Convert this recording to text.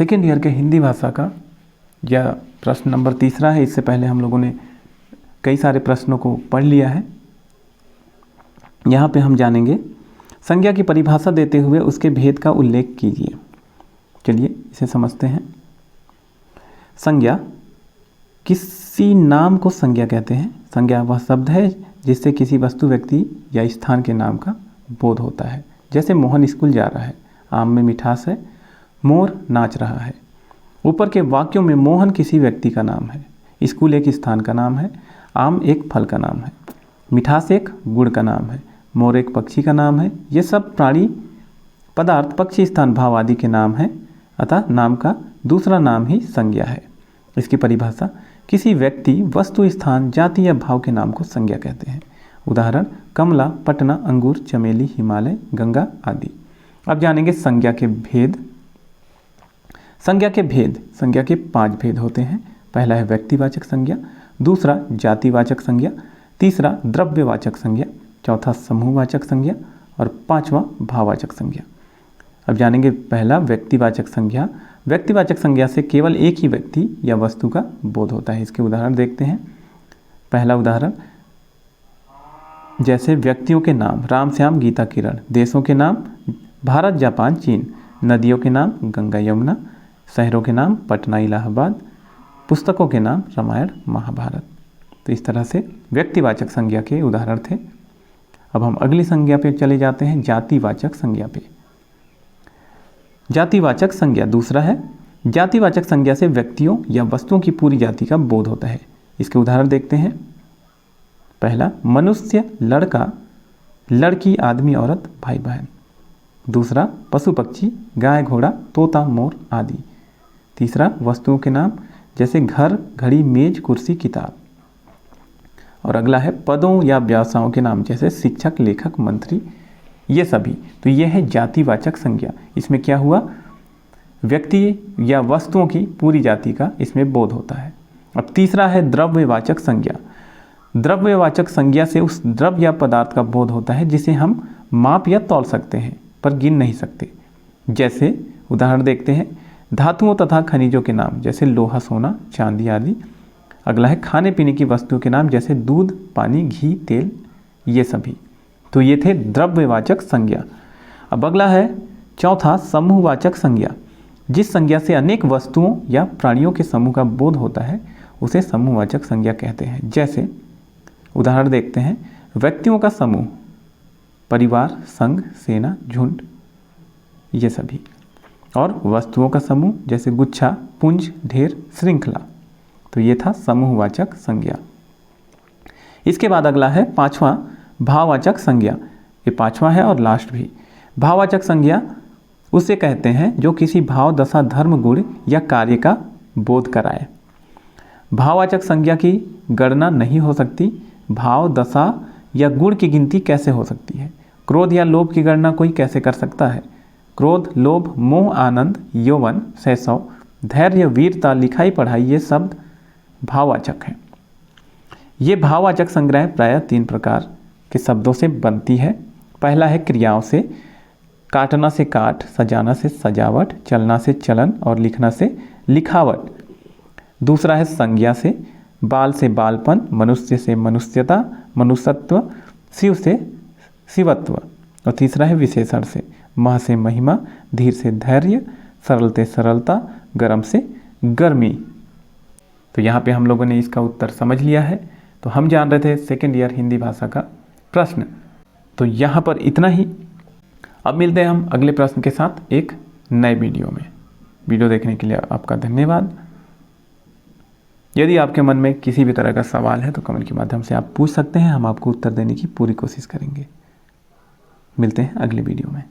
Second year के हिंदी भाषा का यह प्रश्न नंबर 3 है। इससे पहले हम लोगों ने कई सारे प्रश्नों को पढ़ लिया है। यहाँ पे हम जानेंगे संज्ञा की परिभाषा देते हुए उसके भेद का उल्लेख कीजिए। चलिए इसे समझते हैं। संज्ञा, किसी नाम को संज्ञा कहते हैं। संज्ञा वह शब्द है जिससे किसी वस्तु, व्यक्ति या स्थान के नाम का बोध होता है। जैसे मोहन स्कूल जा रहा है, आम में मिठास है, मोर नाच रहा है। ऊपर के वाक्यों में मोहन किसी व्यक्ति का नाम है, स्कूल एक स्थान का नाम है, आम एक फल का नाम है, मिठास एक गुड़ का नाम है, मोर एक पक्षी का नाम है। ये सब प्राणी, पदार्थ, पक्षी, स्थान, भाव आदि के नाम हैं। अतः नाम का दूसरा नाम ही संज्ञा है। इसकी परिभाषा, किसी व्यक्ति, वस्तु, स्थान, जाति या भाव के नाम को संज्ञा कहते हैं। उदाहरण, कमला, पटना, अंगूर, चमेली, हिमालय, गंगा आदि। अब जानेंगे संज्ञा के भेद। संज्ञा के भेद, संज्ञा के 5 भेद होते हैं। पहला है व्यक्तिवाचक संज्ञा, दूसरा जातिवाचक संज्ञा, तीसरा द्रव्यवाचक संज्ञा, चौथा समूहवाचक संज्ञा और 5वां भाववाचक संज्ञा। अब जानेंगे पहला व्यक्तिवाचक संज्ञा। व्यक्तिवाचक संज्ञा से केवल एक ही व्यक्ति या वस्तु का बोध होता है। इसके उदाहरण देखते हैं। पहला उदाहरण, जैसे व्यक्तियों के नाम राम, श्याम, गीता, किरण, देशों के नाम भारत, जापान, चीन, नदियों के नाम गंगा, यमुना, शहरों के नाम पटना, इलाहाबाद, पुस्तकों के नाम रामायण, महाभारत। तो इस तरह से व्यक्तिवाचक संज्ञा के उदाहरण थे। अब हम अगली संज्ञा पे चले जाते हैं, जातिवाचक संज्ञा पे। जातिवाचक संज्ञा दूसरा है। जातिवाचक संज्ञा से व्यक्तियों या वस्तुओं की पूरी जाति का बोध होता है। इसके उदाहरण देखते हैं। पहला, मनुष्य, लड़का, लड़की, आदमी, औरत, भाई, बहन। दूसरा, पशु, पक्षी, गाय, घोड़ा, तोता, मोर आदि। तीसरा, वस्तुओं के नाम जैसे घर, घड़ी, मेज, कुर्सी, किताब। और अगला है पदों या व्यवसायों के नाम जैसे शिक्षक, लेखक, मंत्री, ये सभी। तो ये है जातिवाचक संज्ञा। इसमें क्या हुआ, व्यक्ति या वस्तुओं की पूरी जाति का इसमें बोध होता है। अब तीसरा है द्रव्यवाचक संज्ञा। द्रव्यवाचक संज्ञा से उस द्रव्य या पदार्थ का बोध होता है जिसे हम माप या तौल सकते हैं पर गिन नहीं सकते। जैसे उदाहरण देखते हैं, धातुओं तथा खनिजों के नाम जैसे लोहा, सोना, चांदी आदि। अगला है खाने पीने की वस्तुओं के नाम जैसे दूध, पानी, घी, तेल, ये सभी। तो ये थे द्रव्यवाचक संज्ञा। अब अगला है चौथा, समूहवाचक संज्ञा। जिस संज्ञा से अनेक वस्तुओं या प्राणियों के समूह का बोध होता है उसे समूहवाचक संज्ञा कहते हैं। जैसे उदाहरण देखते हैं, व्यक्तियों का समूह परिवार, संघ, सेना, झुंड, ये सभी। और वस्तुओं का समूह जैसे गुच्छा, पुंज, ढेर, श्रृंखला। तो ये था समूहवाचक संज्ञा। इसके बाद अगला है 5वां, भाववाचक संज्ञा। ये 5वां है और लास्ट भी। भाववाचक संज्ञा उसे कहते हैं जो किसी भाव, दशा, धर्म, गुण या कार्य का बोध कराए। भाववाचक संज्ञा की गणना नहीं हो सकती। भाव, दशा या गुण की गिनती कैसे हो सकती है? क्रोध या लोभ की गणना कोई कैसे कर सकता है? क्रोध, लोभ, मोह, आनंद, यौवन, शैशव, धैर्य, वीरता, लिखाई, पढ़ाई, ये शब्द भाववाचक हैं। ये भाववाचक संज्ञा प्रायः 3 प्रकार के शब्दों से बनती है। पहला है क्रियाओं से, काटना से काट, सजाना से सजावट, चलना से चलन और लिखना से लिखावट। दूसरा है संज्ञा से, बाल से बालपन, मनुष्य से मनुष्यता, मनुष्यत्व, शिव से शिवत्व। और तीसरा है विशेषण से, मह से महिमा, धीर से धैर्य, सरल से सरलता, गर्म से गर्मी। तो यहाँ पे हम लोगों ने इसका उत्तर समझ लिया है। तो हम जान रहे थे सेकेंड ईयर हिंदी भाषा का प्रश्न। तो यहाँ पर इतना ही। अब मिलते हैं हम अगले प्रश्न के साथ एक नए वीडियो में। वीडियो देखने के लिए आपका धन्यवाद। यदि आपके मन में किसी भी तरह का सवाल है तो कमेंट के माध्यम से आप पूछ सकते हैं। हम आपको उत्तर देने की पूरी कोशिश करेंगे। मिलते हैं अगले वीडियो में।